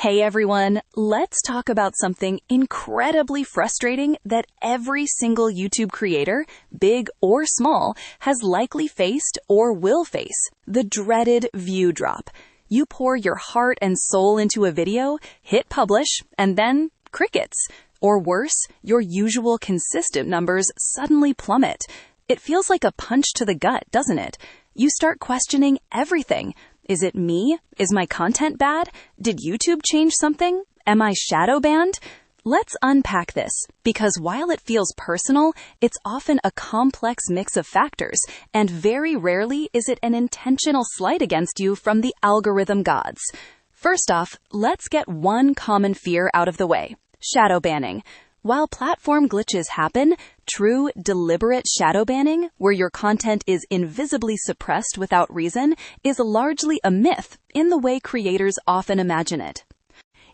Hey everyone, let's talk about something incredibly frustrating that every single YouTube creator, big or small, has likely faced or will face: the dreaded view drop. You pour your heart and soul into a video, hit publish, and then crickets. Or worse, your usual consistent numbers suddenly plummet. It feels like a punch to the gut, doesn't it? You start questioning everything. Is it me? Is my content bad? Did YouTube change something? Am I shadow banned? Let's unpack this, because while it feels personal, it's often a complex mix of factors, and very rarely is it an intentional slight against you from the algorithm gods. First off, let's get one common fear out of the way: shadow banning. While platform glitches happen, true, deliberate shadow banning, where your content is invisibly suppressed without reason, is largely a myth in the way creators often imagine it.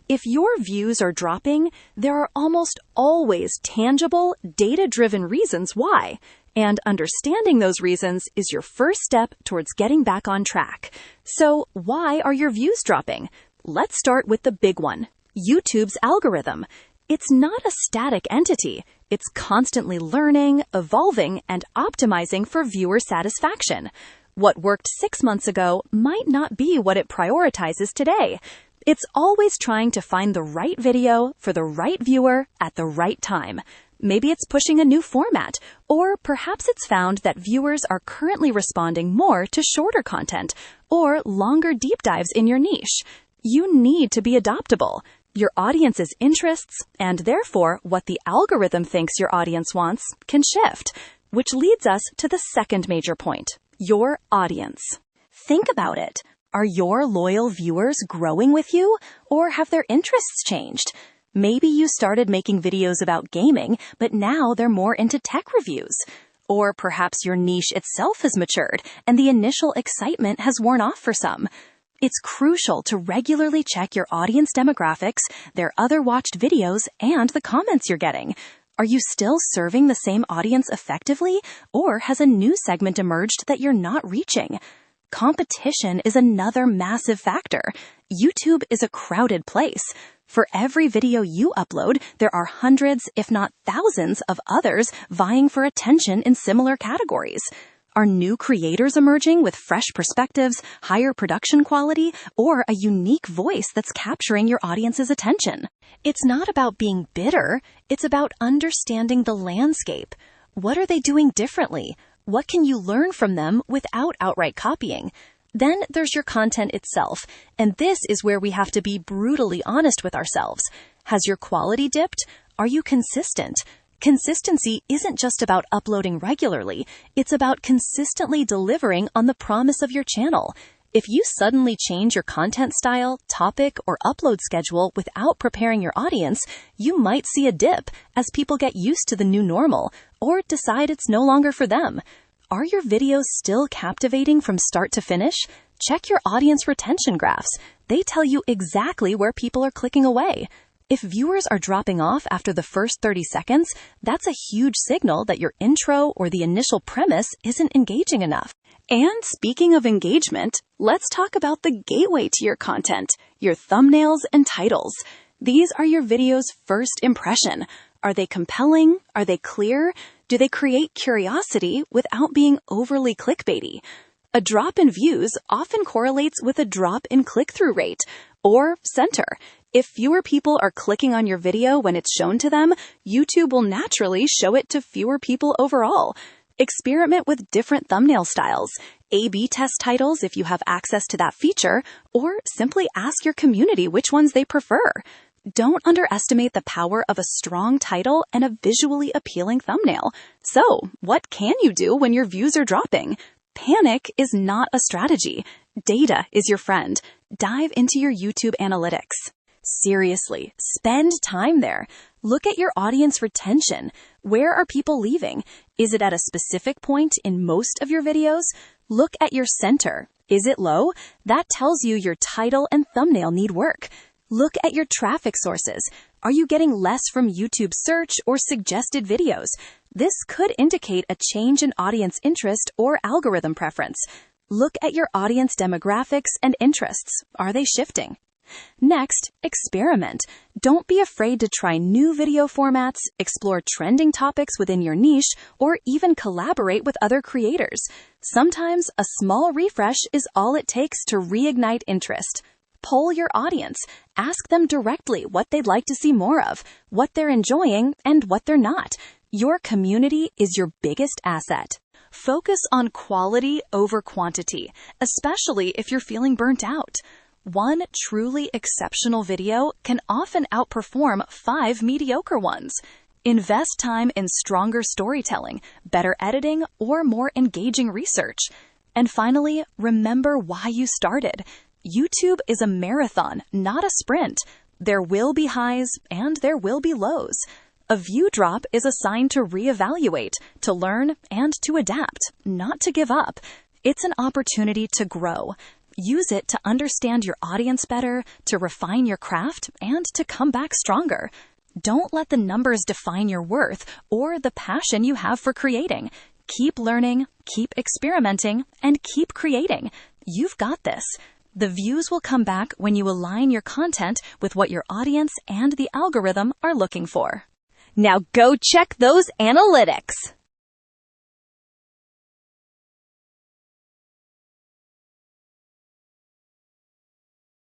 If your views are dropping, there are almost always tangible, data-driven reasons why, and understanding those reasons is your first step towards getting back on track. So, why are your views dropping? Let's start with the big one: YouTube's algorithm. It's not a static entity. It's constantly learning, evolving, and optimizing for viewer satisfaction. What worked 6 months ago might not be what it prioritizes today. It's always trying to find the right video for the right viewer at the right time. Maybe it's pushing a new format, or perhaps it's found that viewers are currently responding more to shorter content or longer deep dives in your niche. You need to be adaptable. Your audience's interests, and therefore what the algorithm thinks your audience wants, can shift. Which leads us to the second major point: your audience. Think about it. Are your loyal viewers growing with you, or have their interests changed? Maybe you started making videos about gaming, but now they're more into tech reviews. Or perhaps your niche itself has matured, and the initial excitement has worn off for some. It's crucial to regularly check your audience demographics, their other watched videos, and the comments you're getting. Are you still serving the same audience effectively, or has a new segment emerged that you're not reaching? Competition is another massive factor. YouTube is a crowded place. For every video you upload, there are hundreds, if not thousands, of others vying for attention in similar categories. Are new creators emerging with fresh perspectives, higher production quality, or a unique voice that's capturing your audience's attention? It's not about being bitter, it's about understanding the landscape. What are they doing differently? What can you learn from them without outright copying? Then there's your content itself, and this is where we have to be brutally honest with ourselves. Has your quality dipped? Are you consistent? Consistency isn't just about uploading regularly, it's about consistently delivering on the promise of your channel. If you suddenly change your content style, topic, or upload schedule without preparing your audience, you might see a dip as people get used to the new normal or decide it's no longer for them. Are your videos still captivating from start to finish? Check your audience retention graphs. They tell you exactly where people are clicking away. If viewers are dropping off after the first 30 seconds, that's a huge signal that your intro or the initial premise isn't engaging enough. And speaking of engagement, let's talk about the gateway to your content: your thumbnails and titles. These are your video's first impression. Are they compelling? Are they clear? Do they create curiosity without being overly clickbaity? A drop in views often correlates with a drop in click-through rate, or center. If fewer people are clicking on your video when it's shown to them, YouTube will naturally show it to fewer people overall. Experiment with different thumbnail styles, A/B test titles if you have access to that feature, or simply ask your community which ones they prefer. Don't underestimate the power of a strong title and a visually appealing thumbnail. So, what can you do when your views are dropping? Panic is not a strategy. Data is your friend. Dive into your YouTube analytics. Seriously, spend time there. Look at your audience retention. Where are people leaving? Is it at a specific point in most of your videos? Look at your center. Is it low? That tells you your title and thumbnail need work. Look at your traffic sources. Are you getting less from YouTube search or suggested videos? This could indicate a change in audience interest or algorithm preference. Look at your audience demographics and interests. Are they shifting? Next, experiment. Don't be afraid to try new video formats, explore trending topics within your niche, or even collaborate with other creators. Sometimes a small refresh is all it takes to reignite interest. Poll your audience. Ask them directly what they'd like to see more of, what they're enjoying, and what they're not. Your community is your biggest asset. Focus on quality over quantity, especially if you're feeling burnt out. One truly exceptional video can often outperform 5 mediocre ones. Invest time in stronger storytelling, better editing, or more engaging research. And finally, remember why you started. YouTube is a marathon, not a sprint. There will be highs and there will be lows. A view drop is a sign to reevaluate, to learn, and to adapt, not to give up. It's an opportunity to grow. Use it to understand your audience better, to refine your craft, and to come back stronger. Don't let the numbers define your worth or the passion you have for creating. Keep learning, keep experimenting, and keep creating. You've got this. The views will come back when you align your content with what your audience and the algorithm are looking for. Now go check those analytics.